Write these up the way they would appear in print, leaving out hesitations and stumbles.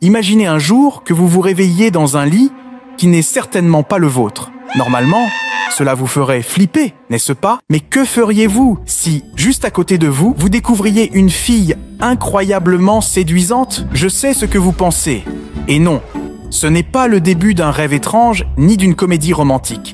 Imaginez un jour que vous vous réveillez dans un lit qui n'est certainement pas le vôtre. Normalement, cela vous ferait flipper, n'est-ce pas? Mais que feriez-vous si, juste à côté de vous, vous découvriez une fille incroyablement séduisante? Je sais ce que vous pensez. Et non, ce n'est pas le début d'un rêve étrange ni d'une comédie romantique.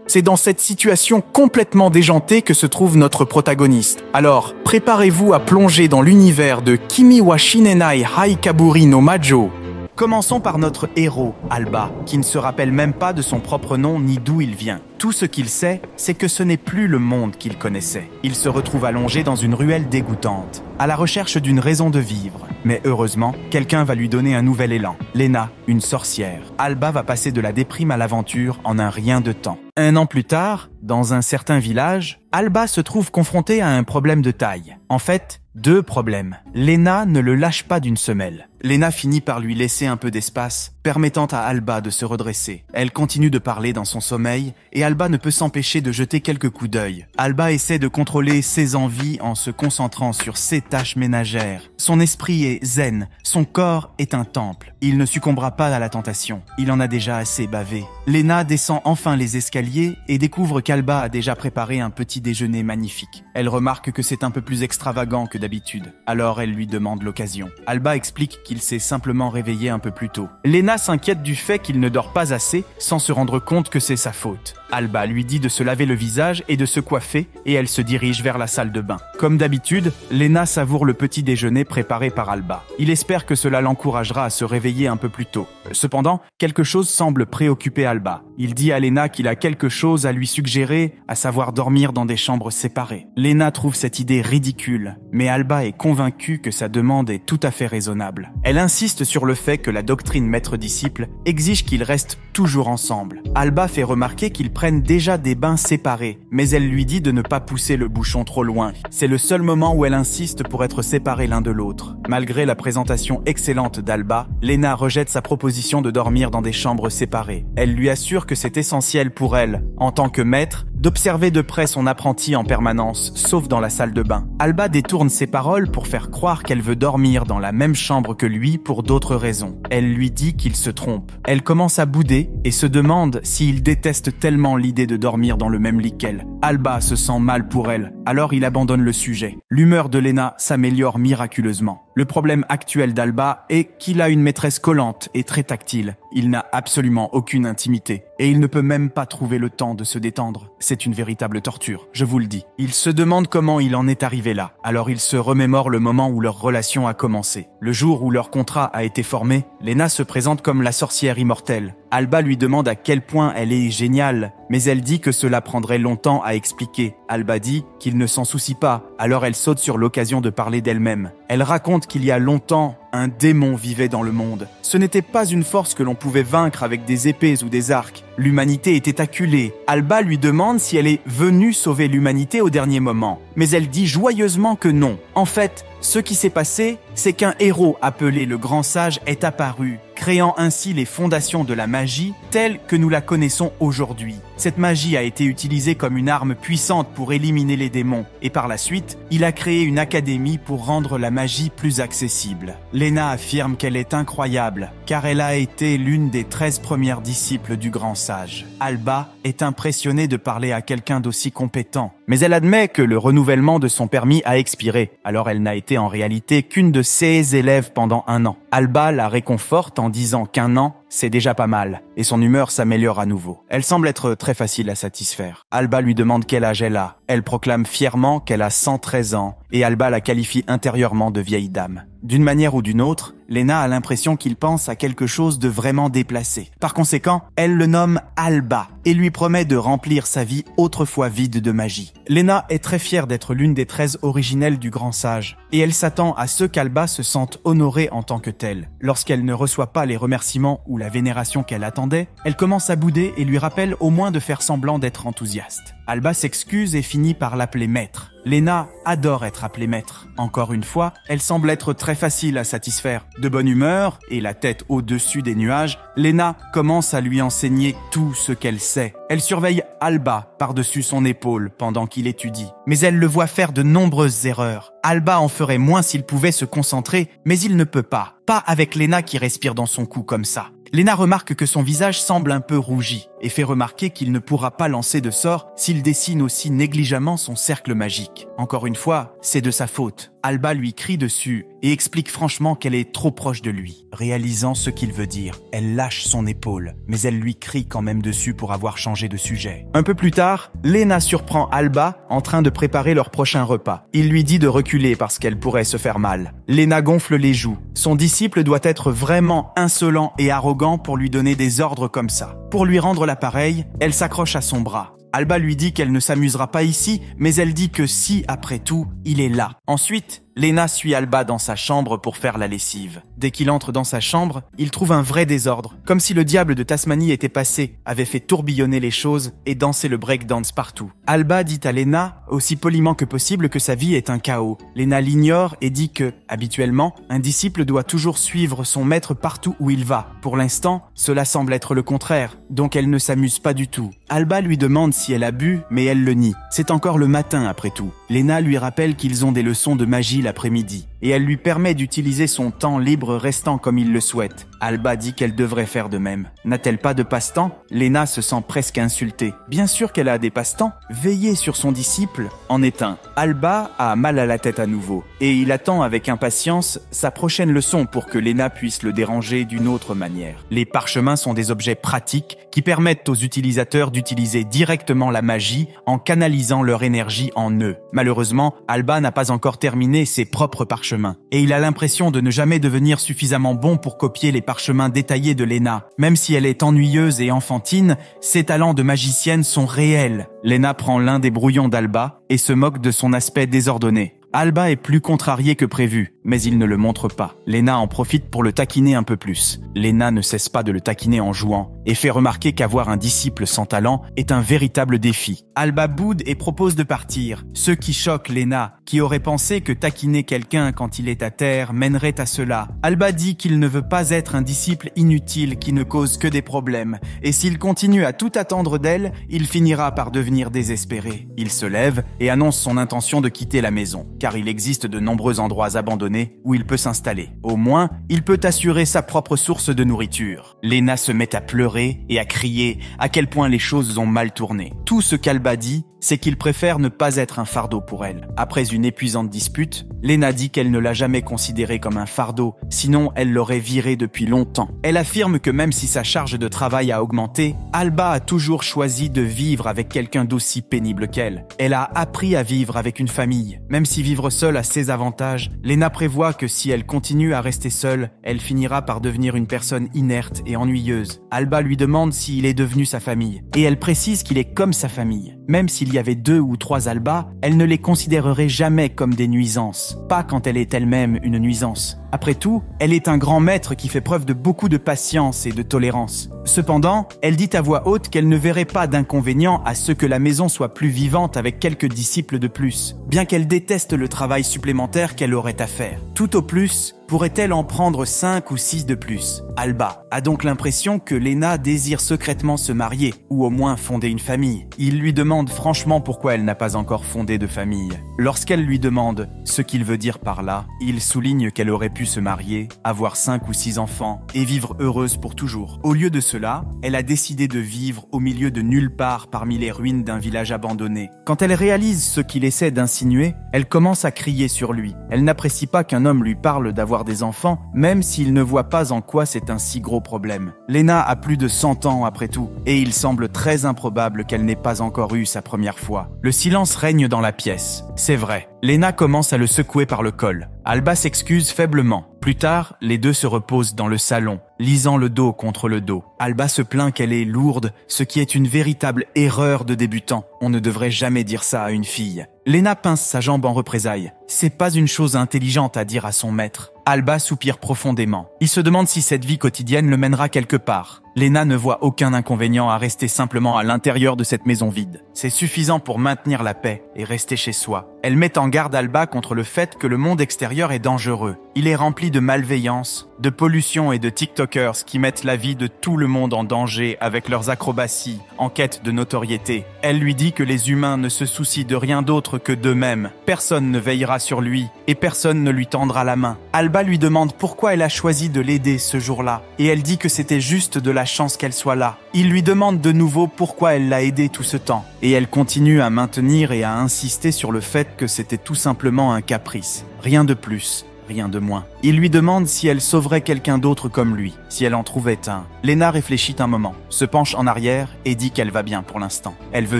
C'est dans cette situation complètement déjantée que se trouve notre protagoniste. Alors, préparez-vous à plonger dans l'univers de Kimi wa Shinenai Haikaburi no Majo. Commençons par notre héros, Alba, qui ne se rappelle même pas de son propre nom ni d'où il vient. Tout ce qu'il sait, c'est que ce n'est plus le monde qu'il connaissait. Il se retrouve allongé dans une ruelle dégoûtante, à la recherche d'une raison de vivre. Mais heureusement, quelqu'un va lui donner un nouvel élan. Lena, une sorcière. Alba va passer de la déprime à l'aventure en un rien de temps. 1 an plus tard, dans un certain village, Alba se trouve confrontée à un problème de taille. En fait, 2 problèmes. Lena ne le lâche pas d'une semelle. Lena finit par lui laisser un peu d'espace, permettant à Alba de se redresser. Elle continue de parler dans son sommeil et Alba ne peut s'empêcher de jeter quelques coups d'œil. Alba essaie de contrôler ses envies en se concentrant sur ses tâches ménagères. Son esprit est zen, son corps est un temple. Il ne succombera pas à la tentation. Il en a déjà assez bavé. Lena descend enfin les escaliers et découvre qu'Alba a déjà préparé un petit déjeuner magnifique. Elle remarque que c'est un peu plus extravagant que d'habitude. Alors elle lui demande l'occasion. Alba explique qu'il s'est simplement réveillé un peu plus tôt. Lena s'inquiète du fait qu'il ne dort pas assez sans se rendre compte que c'est sa faute. Alba lui dit de se laver le visage et de se coiffer et elle se dirige vers la salle de bain. Comme d'habitude, Lena savoure le petit déjeuner préparé par Alba. Il espère que cela l'encouragera à se réveiller un peu plus tôt. Cependant, quelque chose semble préoccuper Alba. Il dit à Lena qu'il a quelque chose à lui suggérer, à savoir dormir dans des chambres séparées. Lena trouve cette idée ridicule, mais Alba est convaincue que sa demande est tout à fait raisonnable. Elle insiste sur le fait que la doctrine maître-disciple exige qu'ils restent toujours ensemble. Alba fait remarquer qu'ils prennent déjà des bains séparés, mais elle lui dit de ne pas pousser le bouchon trop loin. C'est le seul moment où elle insiste pour être séparés l'un de l'autre. Malgré la présentation excellente d'Alba, Lena rejette sa proposition de dormir dans des chambres séparées. Elle lui assure que c'est essentiel pour elle, en tant que maître, d'observer de près son apprenti en permanence, sauf dans la salle de bain. Alba détourne ses paroles pour faire croire qu'elle veut dormir dans la même chambre que lui pour d'autres raisons. Elle lui dit qu'il se trompe. Elle commence à bouder et se demande s'il déteste tellement l'idée de dormir dans le même lit qu'elle. Alba se sent mal pour elle, alors il abandonne le sujet. L'humeur de Lena s'améliore miraculeusement. Le problème actuel d'Alba est qu'il a une maîtresse collante et très tactile. Il n'a absolument aucune intimité et il ne peut même pas trouver le temps de se détendre. C'est une véritable torture, je vous le dis. Il se demande comment il en est arrivé là. Alors il se remémore le moment où leur relation a commencé. Le jour où leur contrat a été formé, Lena se présente comme la sorcière immortelle. Alba lui demande à quel point elle est géniale, mais elle dit que cela prendrait longtemps à expliquer. Alba dit qu'il ne s'en soucie pas, alors elle saute sur l'occasion de parler d'elle-même. Elle raconte qu'il y a longtemps, un démon vivait dans le monde. Ce n'était pas une force que l'on pouvait vaincre avec des épées ou des arcs. L'humanité était acculée. Alba lui demande si elle est venue sauver l'humanité au dernier moment. Mais elle dit joyeusement que non. En fait, ce qui s'est passé, c'est qu'un héros appelé le Grand Sage est apparu, créant ainsi les fondations de la magie telle que nous la connaissons aujourd'hui. Cette magie a été utilisée comme une arme puissante pour éliminer les démons, et par la suite, il a créé une académie pour rendre la magie plus accessible. Lena affirme qu'elle est incroyable, car elle a été l'une des 13 premières disciples du Grand Sage. Alba est impressionnée de parler à quelqu'un d'aussi compétent, mais elle admet que le renouvellement de son permis a expiré, alors elle n'a été en réalité qu'une de ses élèves pendant 1 an. Alba la réconforte en disant qu'1 an, c'est déjà pas mal, et son humeur s'améliore à nouveau. Elle semble être très facile à satisfaire. Alba lui demande quel âge elle a. Elle proclame fièrement qu'elle a 113 ans, et Alba la qualifie intérieurement de vieille dame. D'une manière ou d'une autre, Lena a l'impression qu'il pense à quelque chose de vraiment déplacé. Par conséquent, elle le nomme Alba et lui promet de remplir sa vie autrefois vide de magie. Lena est très fière d'être l'une des 13 originelles du Grand Sage et elle s'attend à ce qu'Alba se sente honorée en tant que telle. Lorsqu'elle ne reçoit pas les remerciements ou la vénération qu'elle attendait, elle commence à bouder et lui rappelle au moins de faire semblant d'être enthousiaste. Alba s'excuse et finit par l'appeler maître. Lena adore être appelée maître. Encore une fois, elle semble être très facile à satisfaire. De bonne humeur et la tête au-dessus des nuages, Lena commence à lui enseigner tout ce qu'elle sait. Elle surveille Alba par-dessus son épaule pendant qu'il étudie. Mais elle le voit faire de nombreuses erreurs. Alba en ferait moins s'il pouvait se concentrer, mais il ne peut pas. Pas avec Lena qui respire dans son cou comme ça. Lena remarque que son visage semble un peu rougi et fait remarquer qu'il ne pourra pas lancer de sort s'il dessine aussi négligemment son cercle magique. Encore une fois, c'est de sa faute. Alba lui crie dessus et explique franchement qu'elle est trop proche de lui. Réalisant ce qu'il veut dire, elle lâche son épaule, mais elle lui crie quand même dessus pour avoir changé de sujet. Un peu plus tard, Lena surprend Alba en train de préparer leur prochain repas. Il lui dit de reculer parce qu'elle pourrait se faire mal. Lena gonfle les joues. Son disciple doit être vraiment insolent et arrogant pour lui donner des ordres comme ça. Pour lui rendre l'appareil, elle s'accroche à son bras. Alba lui dit qu'elle ne s'amusera pas ici, mais elle dit que si, après tout, il est là. Ensuite, Lena suit Alba dans sa chambre pour faire la lessive. Dès qu'il entre dans sa chambre, il trouve un vrai désordre, comme si le diable de Tasmanie était passé, avait fait tourbillonner les choses et danser le breakdance partout. Alba dit à Lena, aussi poliment que possible, que sa vie est un chaos. Lena l'ignore et dit que, habituellement, un disciple doit toujours suivre son maître partout où il va. Pour l'instant, cela semble être le contraire, donc elle ne s'amuse pas du tout. Alba lui demande si elle a bu, mais elle le nie. C'est encore le matin après tout. Lena lui rappelle qu'ils ont des leçons de magie l'après-midi, et elle lui permet d'utiliser son temps libre restant comme il le souhaite. Alba dit qu'elle devrait faire de même. N'a-t-elle pas de passe-temps? Lena se sent presque insultée. Bien sûr qu'elle a des passe-temps. Veiller sur son disciple en est un. Alba a mal à la tête à nouveau, et il attend avec impatience sa prochaine leçon pour que Lena puisse le déranger d'une autre manière. Les parchemins sont des objets pratiques qui permettent aux utilisateurs d'utiliser directement la magie en canalisant leur énergie en eux. Malheureusement, Alba n'a pas encore terminé ses propres parchemins, et il a l'impression de ne jamais devenir suffisamment bon pour copier les parchemins détaillés de Lena. Même si elle est ennuyeuse et enfantine, ses talents de magicienne sont réels. Lena prend l'un des brouillons d'Alba et se moque de son aspect désordonné. Alba est plus contrarié que prévu, mais il ne le montre pas. Lena en profite pour le taquiner un peu plus. Lena ne cesse pas de le taquiner en jouant et fait remarquer qu'avoir un disciple sans talent est un véritable défi. Alba boude et propose de partir, ce qui choque Lena, qui aurait pensé que taquiner quelqu'un quand il est à terre mènerait à cela. Alba dit qu'il ne veut pas être un disciple inutile qui ne cause que des problèmes, et s'il continue à tout attendre d'elle, il finira par devenir désespéré. Il se lève et annonce son intention de quitter la maison, car il existe de nombreux endroits abandonnés où il peut s'installer. Au moins, il peut assurer sa propre source de nourriture. Lena se met à pleurer et à crier à quel point les choses ont mal tourné. Tout ce qu'Alba dit, c'est qu'il préfère ne pas être un fardeau pour elle. Après une épuisante dispute, Lena dit qu'elle ne l'a jamais considéré comme un fardeau, sinon elle l'aurait viré depuis longtemps. Elle affirme que même si sa charge de travail a augmenté, Alba a toujours choisi de vivre avec quelqu'un d'aussi pénible qu'elle. Elle a appris à vivre avec une famille. Même si vivre seule a ses avantages, Lena prévoit que si elle continue à rester seule, elle finira par devenir une personne inerte et ennuyeuse. Alba lui demande s'il est devenu sa famille, et elle précise qu'il est comme sa famille. Même s'il y avait 2 ou 3 Alba, elle ne les considérerait jamais comme des nuisances, pas quand elle est elle-même une nuisance. Après tout, elle est un grand maître qui fait preuve de beaucoup de patience et de tolérance. Cependant, elle dit à voix haute qu'elle ne verrait pas d'inconvénient à ce que la maison soit plus vivante avec quelques disciples de plus, bien qu'elle déteste le travail supplémentaire qu'elle aurait à faire. Tout au plus, pourrait-elle en prendre 5 ou 6 de plus? Alba a donc l'impression que Lena désire secrètement se marier, ou au moins fonder une famille. Il lui demande franchement pourquoi elle n'a pas encore fondé de famille. Lorsqu'elle lui demande ce qu'il veut dire par là, il souligne qu'elle aurait pu se marier, avoir 5 ou 6 enfants et vivre heureuse pour toujours. Au lieu de cela, elle a décidé de vivre au milieu de nulle part parmi les ruines d'un village abandonné. Quand elle réalise ce qu'il essaie d'insinuer, elle commence à crier sur lui. Elle n'apprécie pas qu'un homme lui parle d'avoir des enfants, même s'il ne voit pas en quoi c'est un si gros problème. Lena a plus de 100 ans après tout, et il semble très improbable qu'elle n'ait pas encore eu sa première fois. Le silence règne dans la pièce. C'est vrai. Lena commence à le secouer par le col. Alba s'excuse faiblement. Plus tard, les deux se reposent dans le salon, lisant le dos contre le dos. Alba se plaint qu'elle est lourde, ce qui est une véritable erreur de débutant. On ne devrait jamais dire ça à une fille. Lena pince sa jambe en représailles. c'est pas une chose intelligente à dire à son maître. Alba soupire profondément. Il se demande si cette vie quotidienne le mènera quelque part. Lena ne voit aucun inconvénient à rester simplement à l'intérieur de cette maison vide. C'est suffisant pour maintenir la paix et rester chez soi. Elle met en garde Alba contre le fait que le monde extérieur est dangereux. Il est rempli de malveillance, de pollution et de TikTokers qui mettent la vie de tout le monde en danger avec leurs acrobaties en quête de notoriété. Elle lui dit que les humains ne se soucient de rien d'autre que d'eux-mêmes. Personne ne veillera sur lui et personne ne lui tendra la main. Alba lui demande pourquoi elle a choisi de l'aider ce jour-là et elle dit que c'était juste de la chance qu'elle soit là. Il lui demande de nouveau pourquoi elle l'a aidé tout ce temps et elle continue à maintenir et à insister sur le fait que c'était tout simplement un caprice. Rien de plus. Rien de moins. Il lui demande si elle sauverait quelqu'un d'autre comme lui, si elle en trouvait un. Lena réfléchit un moment, se penche en arrière et dit qu'elle va bien pour l'instant. Elle veut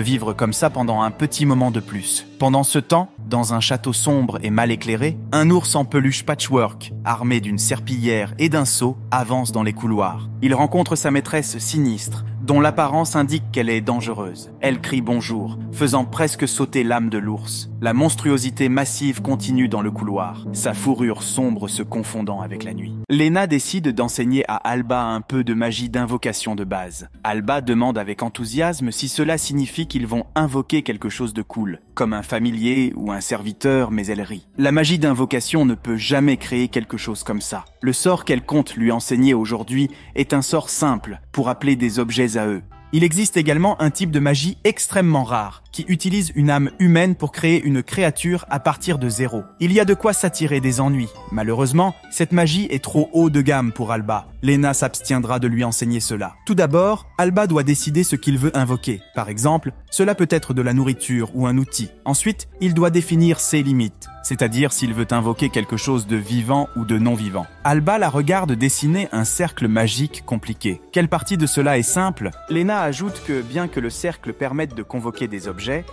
vivre comme ça pendant un petit moment de plus. Pendant ce temps, dans un château sombre et mal éclairé, un ours en peluche patchwork, armé d'une serpillière et d'un seau, avance dans les couloirs. Il rencontre sa maîtresse sinistre, dont l'apparence indique qu'elle est dangereuse. Elle crie bonjour, faisant presque sauter l'âme de l'ours. La monstruosité massive continue dans le couloir, sa fourrure sombre se confondant avec la nuit. Lena décide d'enseigner à Alba un peu de magie d'invocation de base. Alba demande avec enthousiasme si cela signifie qu'ils vont invoquer quelque chose de cool, comme un familier ou un serviteur, mais elle rit. La magie d'invocation ne peut jamais créer quelque chose comme ça. Le sort qu'elle compte lui enseigner aujourd'hui est un sort simple pour appeler des objets à eux. Il existe également un type de magie extrêmement rare, qui utilise une âme humaine pour créer une créature à partir de zéro. Il y a de quoi s'attirer des ennuis. Malheureusement, cette magie est trop haut de gamme pour Alba. Lena s'abstiendra de lui enseigner cela. Tout d'abord, Alba doit décider ce qu'il veut invoquer. Par exemple, cela peut être de la nourriture ou un outil. Ensuite, il doit définir ses limites, c'est-à-dire s'il veut invoquer quelque chose de vivant ou de non-vivant. Alba la regarde dessiner un cercle magique compliqué. Quelle partie de cela est simple? Lena ajoute que bien que le cercle permette de convoquer des objets,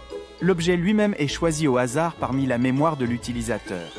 l'objet lui-même est choisi au hasard parmi la mémoire de l'utilisateur.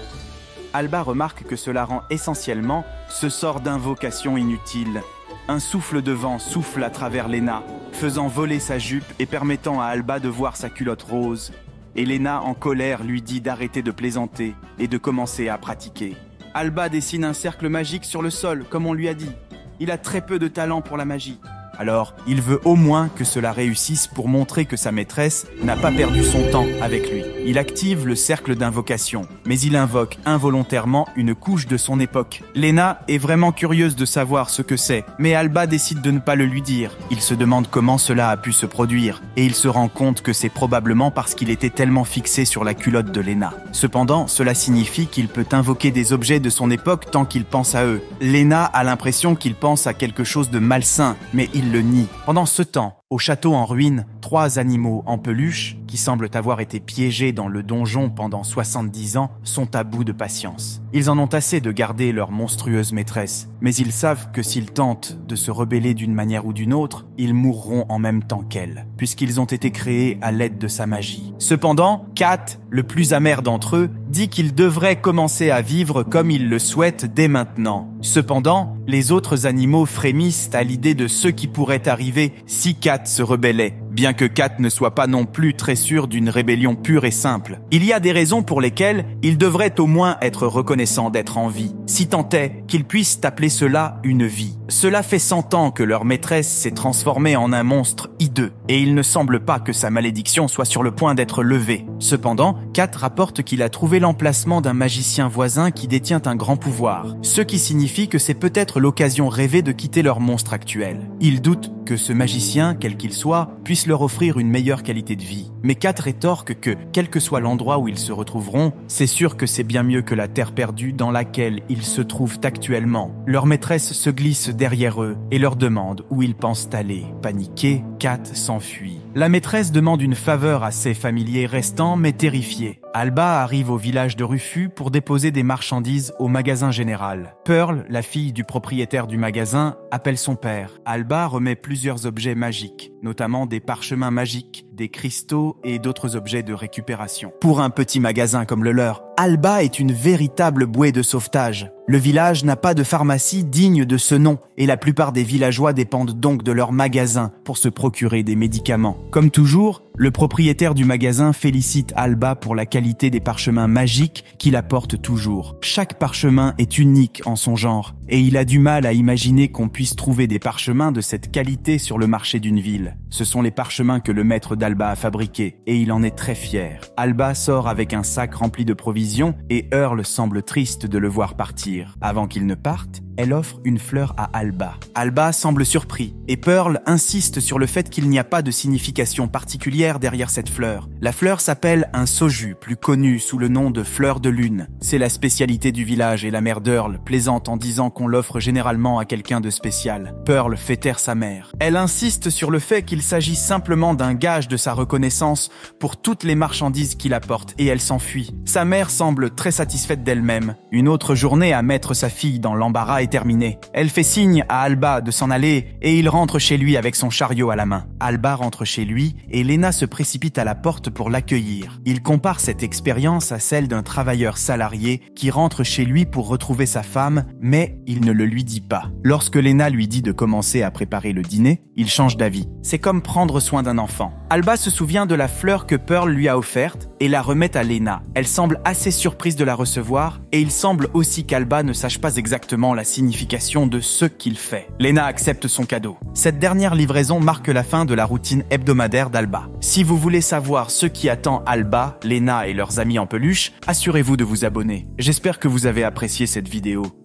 Alba remarque que cela rend essentiellement ce sort d'invocation inutile. Un souffle de vent souffle à travers Lena, faisant voler sa jupe et permettant à Alba de voir sa culotte rose. Et Lena, en colère, lui dit d'arrêter de plaisanter et de commencer à pratiquer. Alba dessine un cercle magique sur le sol, comme on lui a dit. Il a très peu de talent pour la magie. Alors, il veut au moins que cela réussisse pour montrer que sa maîtresse n'a pas perdu son temps avec lui. Il active le cercle d'invocation, mais il invoque involontairement une couche de son époque. Lena est vraiment curieuse de savoir ce que c'est, mais Alba décide de ne pas le lui dire. Il se demande comment cela a pu se produire, et il se rend compte que c'est probablement parce qu'il était tellement fixé sur la culotte de Lena. Cependant, cela signifie qu'il peut invoquer des objets de son époque tant qu'il pense à eux. Lena a l'impression qu'il pense à quelque chose de malsain, mais il le nie. Pendant ce temps, au château en ruine, 3 animaux en peluche, qui semblent avoir été piégés dans le donjon pendant 70 ans, sont à bout de patience. Ils en ont assez de garder leur monstrueuse maîtresse, mais ils savent que s'ils tentent de se rebeller d'une manière ou d'une autre, ils mourront en même temps qu'elle, puisqu'ils ont été créés à l'aide de sa magie. Cependant, Kat, le plus amer d'entre eux, dit qu'ils devraient commencer à vivre comme ils le souhaitent dès maintenant. Cependant, les autres animaux frémissent à l'idée de ce qui pourrait arriver si Kat se rebellait, bien que Kat ne soit pas non plus très sûr d'une rébellion pure et simple. Il y a des raisons pour lesquelles il devrait au moins être reconnaissant d'être en vie, si tant est qu'ils puissent appeler cela une vie. Cela fait 100 ans que leur maîtresse s'est transformée en un monstre hideux, et il ne semble pas que sa malédiction soit sur le point d'être levée. Cependant, Kat rapporte qu'il a trouvé l'emplacement d'un magicien voisin qui détient un grand pouvoir, ce qui signifie que c'est peut-être l'occasion rêvée de quitter leur monstre actuel. Il doute que ce magicien, quel qu'il soit, puisse leur offrir une meilleure qualité de vie. Mais Kat rétorque que, quel que soit l'endroit où ils se retrouveront, c'est sûr que c'est bien mieux que la terre perdue dans laquelle ils se trouvent actuellement. Leur maîtresse se glisse derrière eux et leur demande où ils pensent aller. Paniquée, Kat s'enfuit. La maîtresse demande une faveur à ses familiers restants, mais terrifiés. Alba arrive au village de Rufus pour déposer des marchandises au magasin général. Pearl, la fille du propriétaire du magasin, appelle son père. Alba remet plusieurs objets magiques, notamment des parchemins magiques, des cristaux et d'autres objets de récupération. Pour un petit magasin comme le leur, Alba est une véritable bouée de sauvetage. Le village n'a pas de pharmacie digne de ce nom et la plupart des villageois dépendent donc de leur magasin pour se procurer des médicaments. Comme toujours, le propriétaire du magasin félicite Alba pour la qualité des parchemins magiques qu'il apporte toujours. Chaque parchemin est unique en son genre et il a du mal à imaginer qu'on puisse trouver des parchemins de cette qualité sur le marché d'une ville. Ce sont les parchemins que le maître d'Alba a fabriqués et il en est très fier. Alba sort avec un sac rempli de provisions et Earl semble triste de le voir partir. Avant qu'il ne parte, elle offre une fleur à Alba. Alba semble surpris et Pearl insiste sur le fait qu'il n'y a pas de signification particulière derrière cette fleur. La fleur s'appelle un soju, plus connu sous le nom de fleur de lune. C'est la spécialité du village et la mère d'Earl plaisante en disant qu'on l'offre généralement à quelqu'un de spécial. Pearl fait taire sa mère. Elle insiste sur le fait qu'il s'agit simplement d'un gage de sa reconnaissance pour toutes les marchandises qu'il apporte et elle s'enfuit. Sa mère semble très satisfaite d'elle-même. Une autre journée à mettre sa fille dans l'embarras est terminée. Elle fait signe à Alba de s'en aller et il rentre chez lui avec son chariot à la main. Alba rentre chez lui et Lena se précipite à la porte pour l'accueillir. Il compare cette expérience à celle d'un travailleur salarié qui rentre chez lui pour retrouver sa femme, mais il ne le lui dit pas. Lorsque Lena lui dit de commencer à préparer le dîner, il change d'avis. C'est comme prendre soin d'un enfant. Alba se souvient de la fleur que Pearl lui a offerte et la remet à Lena. Elle semble assez surprise de la recevoir et il semble aussi qu'Alba ne sache pas exactement la signification de ce qu'il fait. Lena accepte son cadeau. Cette dernière livraison marque la fin de la routine hebdomadaire d'Alba. Si vous voulez savoir ce qui attend Alba, Lena et leurs amis en peluche, assurez-vous de vous abonner. J'espère que vous avez apprécié cette vidéo.